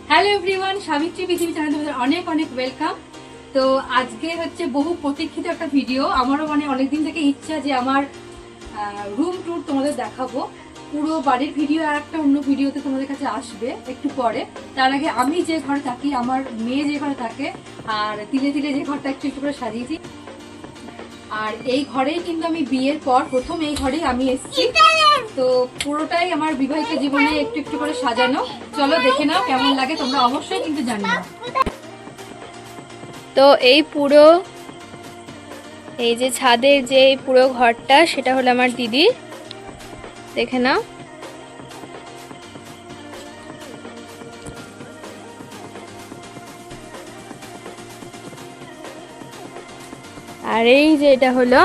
Hello everyone, Savitri পৃথিবী চ্যানেলে তোমাদের অনেক অনেক ওয়েলকাম। তো আজকে হচ্ছে বহু প্রতীক্ষিত একটা ভিডিও। আমারও অনেকদিন থেকে ইচ্ছা যে আমার রুম ট্যুর তোমাদের দেখাবো। পুরো বাড়ির ভিডিও আর একটা অন্য ভিডিওতে তোমাদের কাছে আসবে একটু পরে। তার আগে আমি যে ঘরে থাকি, আমার মেয়ে যে ঘরে থাকে, আর তিলে তিলে যে ঘরটা একটু একটু করে সাজিয়েছি। আর এই ঘরেই কিন্তু আমি বিয়ের পর প্রথম এই ঘরেই আমি এসেছি। তো পুরোটাই আমার বিবাহিত জীবনে একটু একটু করে সাজানো। চলো দেখে নাও কেমন লাগে, তোমরা অবশ্যই কিন্তু জানিও। তো এই পুরো এই যে ছাদের যে পুরো ঘরটা, সেটা হলো আমার দিদি। দেখে নাও। আর এই যে এটা হলো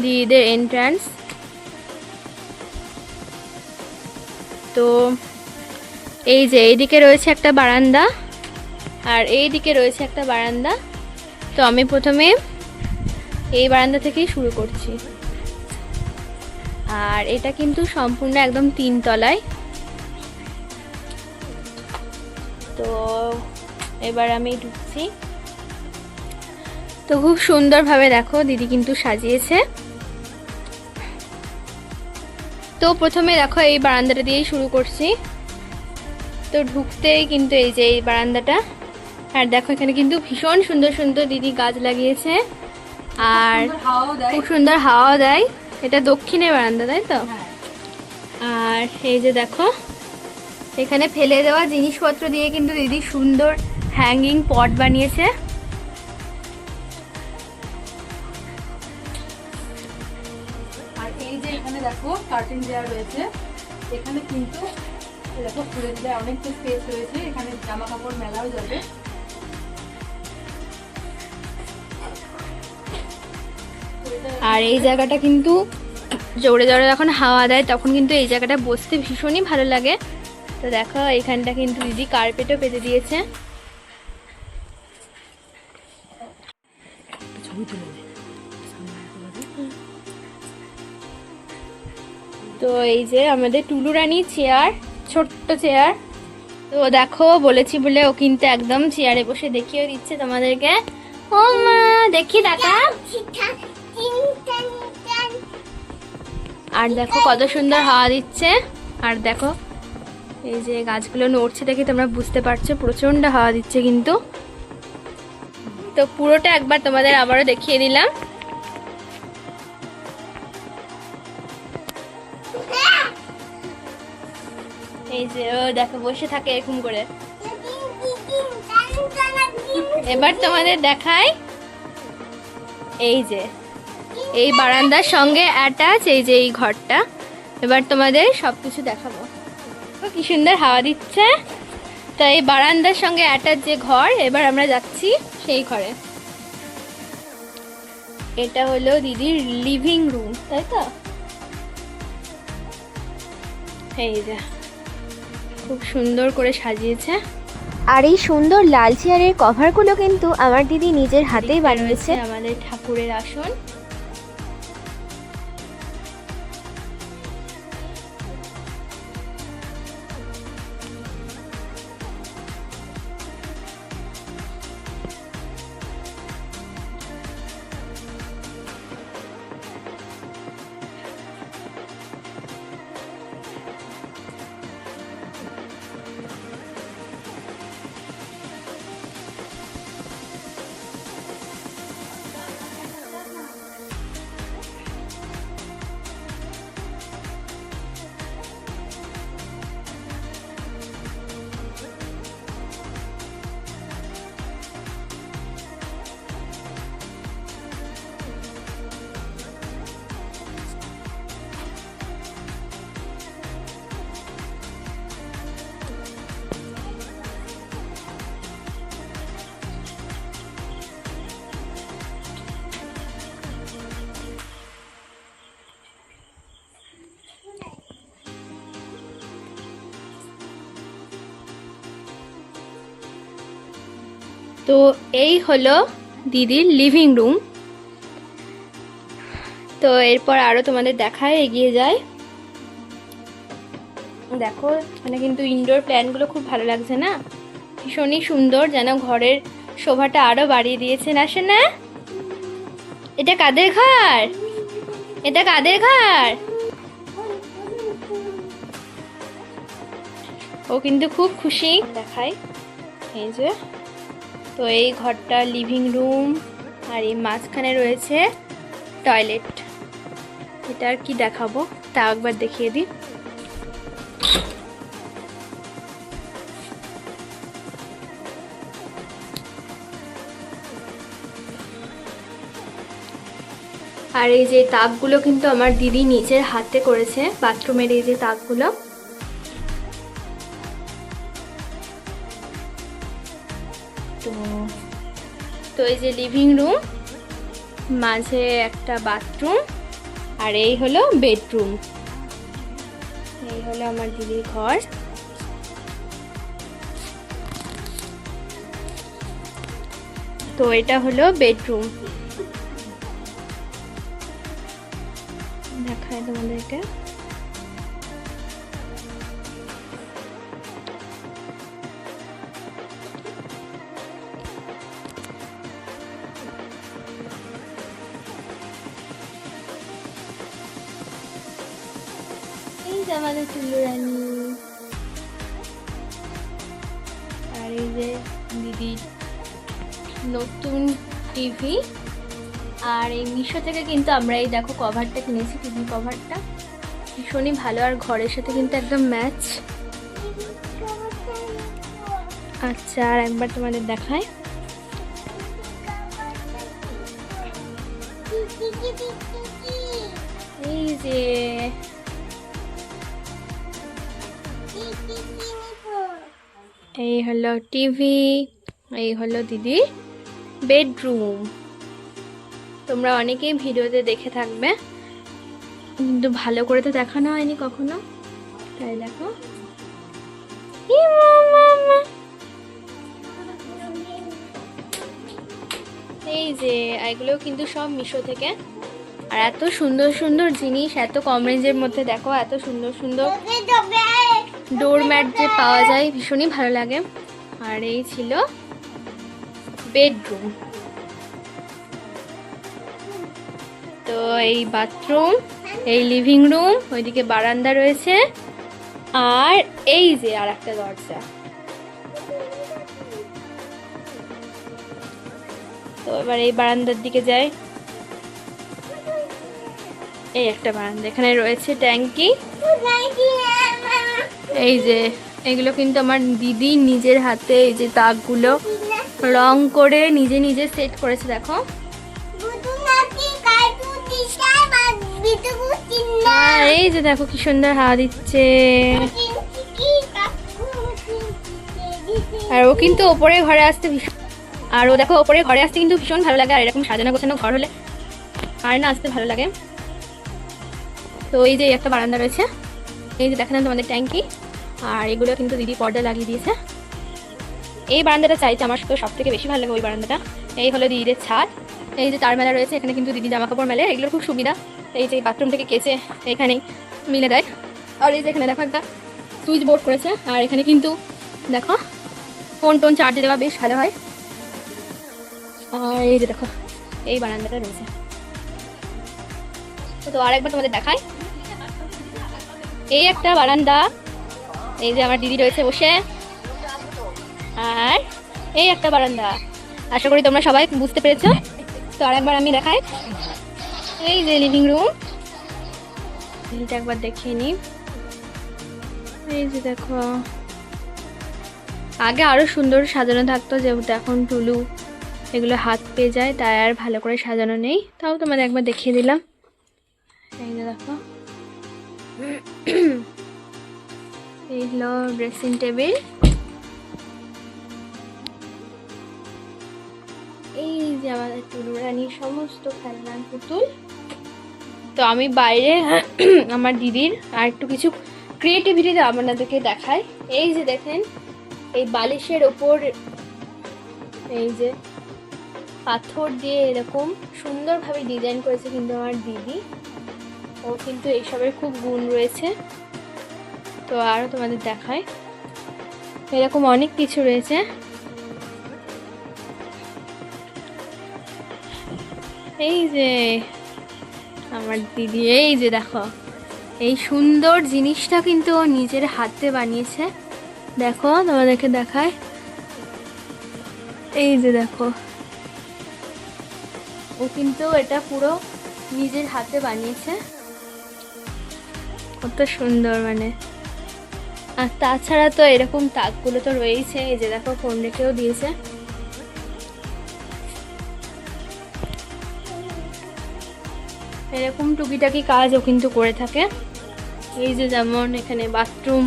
দিদিদের এন্ট্রান্স। তো এই যে এইদিকে রয়েছে একটা বারান্দা, আর এইদিকে রয়েছে একটা বারান্দা। তো আমি প্রথমে এই বারান্দা থেকেই শুরু করছি। আর এটা কিন্তু সম্পূর্ণ একদম 3 তলায়। তো এবার আমি ঢুকছি। তো খুব সুন্দরভাবে দেখো দিদি কিন্তু সাজিয়েছে। তো প্রথমে দেখো এই বারান্দাটা দিয়েই শুরু করছি। তো ঢুকতেই কিন্তু এই যে এই বারান্দাটা, আর দেখো এখানে কিন্তু ভীষণ সুন্দর সুন্দর দিদি গাছ লাগিয়েছে, আর খুব সুন্দর হাওয়া দেয়। এটা দক্ষিণের বারান্দা, তাই তো? আর এই যে দেখো এখানে ফেলে দেওয়া জিনিসপত্র দিয়ে কিন্তু দিদি সুন্দর হ্যাঙ্গিং পট বানিয়েছে। আর এই যে এখানে দেখো কার্টেন দেওয়া রয়েছে। এখানে কিন্তু দেখো ফুলের দেওয়া অনেকটা স্পেস রয়েছে, এখানে জামা কাপড় মেলাও যাবে। আর এই জায়গাটা কিন্তু জোরে জোরে যখন হাওয়া দেয় তখন কিন্তু এই জায়গাটা বসতে ভীষণই ভালো লাগে। তো দেখো এখানটা কিন্তু দিদি কার্পেটও পেতে দিয়েছে। তো এই যে আমাদের টুলু রানী চেয়ার, ছোট্ট চেয়ার। তো দেখো বলেছি বলে ও কিন্তু একদম চেয়ারে বসে দেখিয়ে দিচ্ছে তোমাদেরকে। ও মা দেখি দেখা। আর দেখো কত সুন্দর হাওয়া দিচ্ছে। আর দেখো এই যে গাছগুলো নড়ছে দেখে তোমরা বুঝতে পারছো প্রচন্ড হাওয়া দিচ্ছে কিন্তু। তো পুরোটা একবার তোমাদের আবারও দেখিয়ে দিলাম। এই যে ও দেখো বসে থাকে এরকম করে। এবার তোমাদের দেখাই এই যে এই বারান্দার সঙ্গে অ্যাটাচ এই যে এই ঘরটা। এবার তোমাদের সবকিছু দেখাবো। কি সুন্দর হাওয়া দিচ্ছে। তো এই বারান্দার সঙ্গে অ্যাটাচ যে ঘর, এবার আমরা যাচ্ছি সেই ঘরে। এটা হলো দিদির লিভিং রুম, তাই তো? এই যে খুব সুন্দর করে সাজিয়েছে। আর এই সুন্দর লাল চেয়ারের কভারগুলো কিন্তু আমার দিদি নিজের হাতেই বানিয়েছে। আমাদের ঠাকুরের আসন। তো এই হলো দিদির লিভিং রুম। তো এরপর আরও তোমাদের দেখায়, এগিয়ে যায়। দেখো মানে কিন্তু ইনডোর প্ল্যান্টগুলো খুব ভালো লাগছে না, ভীষণই সুন্দর, যেন ঘরের শোভাটা আরো বাড়িয়ে দিয়েছে না শোনা? এটা কাদের ঘর? এটা কাদের ঘর? ও কিন্তু খুব খুশি। দেখাই, এই যে, তো এই ঘরটা লিভিং রুম, আর এই মাঝখানে রয়েছে টয়লেট। এটা আর কি দেখাবো, তা একবার দেখিয়ে দিই। আর এই যে তাকগুলো কিন্তু আমার দিদি নিজের হাতে করেছে, বাথরুমের এই যে তাকগুলো। তো তো এই যে লিভিং রুম, মাঝে একটা বাথরুম, আর এই হলো বেডরুম। এই হলো আমার দিদির ঘর। তো এটা হলো বেডরুম, দেখায় তোমাদেরকে। এই যে আমাদের চুল্লু রানী, আর এই যে দিদির নতুন টিভি। আর এই মিশো থেকে কিন্তু আমরা এই দেখো কভারটা কিনেছি, টিভি কভারটা ভীষণই ভালো, আর ঘরের সাথে কিন্তু একদম ম্যাচ। আচ্ছা, আর একবার তোমাদের দেখাই। এই যে এই হলো টিভি, এই হলো দিদির বেডরুম। তোমরা অনেকেই ভিডিওতে দেখে থাকবে, কিন্তু ভালো করে তো দেখানো হয়নি কখনো, তাই দেখো। এই যে এগুলো কিন্তু সব মিশো থেকে, আর এত সুন্দর সুন্দর জিনিস এত কম রেঞ্জের মধ্যে, দেখো এত সুন্দর সুন্দর ডোরম্যাট যে পাওয়া যায়, ভীষণই ভালো লাগে। আর এই ছিল বেডরুম। তো এই বাথরুম, এই লিভিং রুম, ওইদিকে বারান্দা রয়েছে, আর এই যে আর একটা দরজা। তো এবার এই বারান্দার দিকে যাই। এই একটা বারান্দা, এখানে রয়েছে ট্যাঙ্কি। এই যে এগুলো কিন্তু আমার দিদি নিজের হাতে এই যে তাকগুলো রং করে নিজে নিজে সেট করেছে, দেখো। আর এই যে দেখো কি সুন্দর হাওয়া দিচ্ছে। আর ও কিন্তু ওপরে ঘরে আসতে ভীষণ, আর ও দেখো ওপরে ঘরে আসতে কিন্তু ভীষণ ভালো লাগে, আর এরকম সাজানো গোছানো ঘর হলে আর না আসতে ভালো লাগে। তো এই যে একটা বারান্দা রয়েছে, এই যে দেখালাম তোমাদের ট্যাঙ্কি, আর এগুলো কিন্তু দিদি পর্দা লাগিয়ে দিয়েছে। এই বারান্দাটা চাইতে আমার তো সব থেকে বেশি ভালো লাগে, ওই বারান্দাটা। এই হলো দিদিদের ছাদ, এই যে তার মেলা রয়েছে, এখানে কিন্তু দিদি জামা কাপড় মেলে, এগুলোর খুব সুবিধা। এই যে বাথরুম থেকে কেচে এখানেই মিলে দেয়। আর এই যে এখানে দেখো একটা সুইচ বোর্ড করেছে, আর এখানে কিন্তু দেখো ফোন টোন চার্জে দেওয়া বেশ ভালো হয়। আর এই যে দেখো এই বারান্দাটা রয়েছে। তো আরেকবার তোমাদের দেখাই, এই একটা বারান্দা, এই যে আমার দিদি রয়েছে বসে, আর এই একটা বারান্দা। আশা করি তোমরা সবাই বুঝতে পেরেছো। তো আরেকবার আমি দেখাই, এই যে লিভিং রুম, এটা একবার দেখিয়ে নিই। এই যে দেখো, আগে আরো সুন্দর সাজানো থাকতো, যেহেতু এখন টুলু এগুলো হাত পেয়ে যায়, তাই আর ভালো করে সাজানো নেই। তাও তোমাদের একবার দেখিয়ে দিলাম। এই যে দেখো, এই হলো ড্রেসিং টেবিল। এই যে আমাদের টুলু রানীর সমস্ত খেলনার পুতুল। তো আমি বাইরে আমার দিদির আর একটু কিছু ক্রিয়েটিভিটি আপনাদেরকে দেখাই। এই যে দেখেন, এই বালিশের ওপর এই যে পাথর দিয়ে এরকম সুন্দরভাবে ডিজাইন করেছে কিন্তু আমার দিদি। ও কিন্তু এইসবের খুব গুণ রয়েছে। তো আরও তোমাদের দেখায়, এরকম অনেক কিছু রয়েছে। এই যে আমার দিদি, এই যে দেখো এই সুন্দর জিনিসটা কিন্তু ও নিজের হাতে বানিয়েছে। দেখো তোমাদেরকে দেখায়, এই যে দেখো ও কিন্তু এটা পুরো নিজের হাতে বানিয়েছে, কত সুন্দর মানে। আর তাছাড়া তো এরকম তাকগুলো তো রয়েছে, এই যে দেখো ফোন রেখেও দিয়েছে। এরকম টুকিটাকি কাজও কিন্তু করে থাকে, এই যে যেমন এখানে বাথরুম।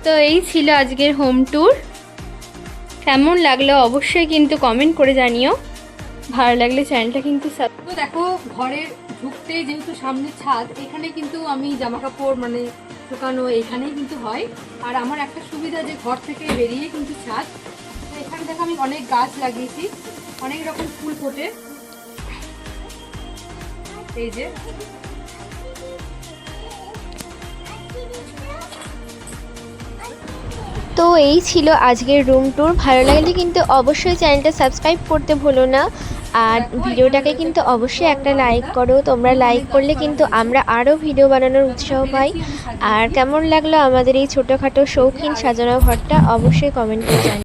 তো এই ছিল আজকের হোম ট্যুর। কেমন লাগলো অবশ্যই কিন্তু কমেন্ট করে জানিও, ভালো লাগলে চ্যানেলটা কিন্তু তো দেখো ঘরের ঢুকতে যেহেতু সামনে ছাদ, এখানে কিন্তু আমি জামা কাপড় মানে শুকানো এখানেই কিন্তু হয়। আর আমার একটা সুবিধা যে ঘর থেকে বেরিয়ে কিন্তু ছাদ। তো এখানে দেখো আমি অনেক গাছ লাগিয়েছি, অনেক রকম ফুল ফোটে, এই যে। তো এই ছিল আজকের রুম ট্যুর। ভালো লাগলে কিন্তু অবশ্যই চ্যানেলটা সাবস্ক্রাইব করতে ভুলো না, আর ভিডিওটাকে কিন্তু অবশ্যই একটা লাইক করো। তোমরা লাইক করলে কিন্তু আমরা আরও ভিডিও বানানোর উৎসাহ পাই। আর কেমন লাগলো আমাদের এই ছোটোখাটো শৌখিন সাজানো ঘরটা অবশ্যই কমেন্ট করে জানিও।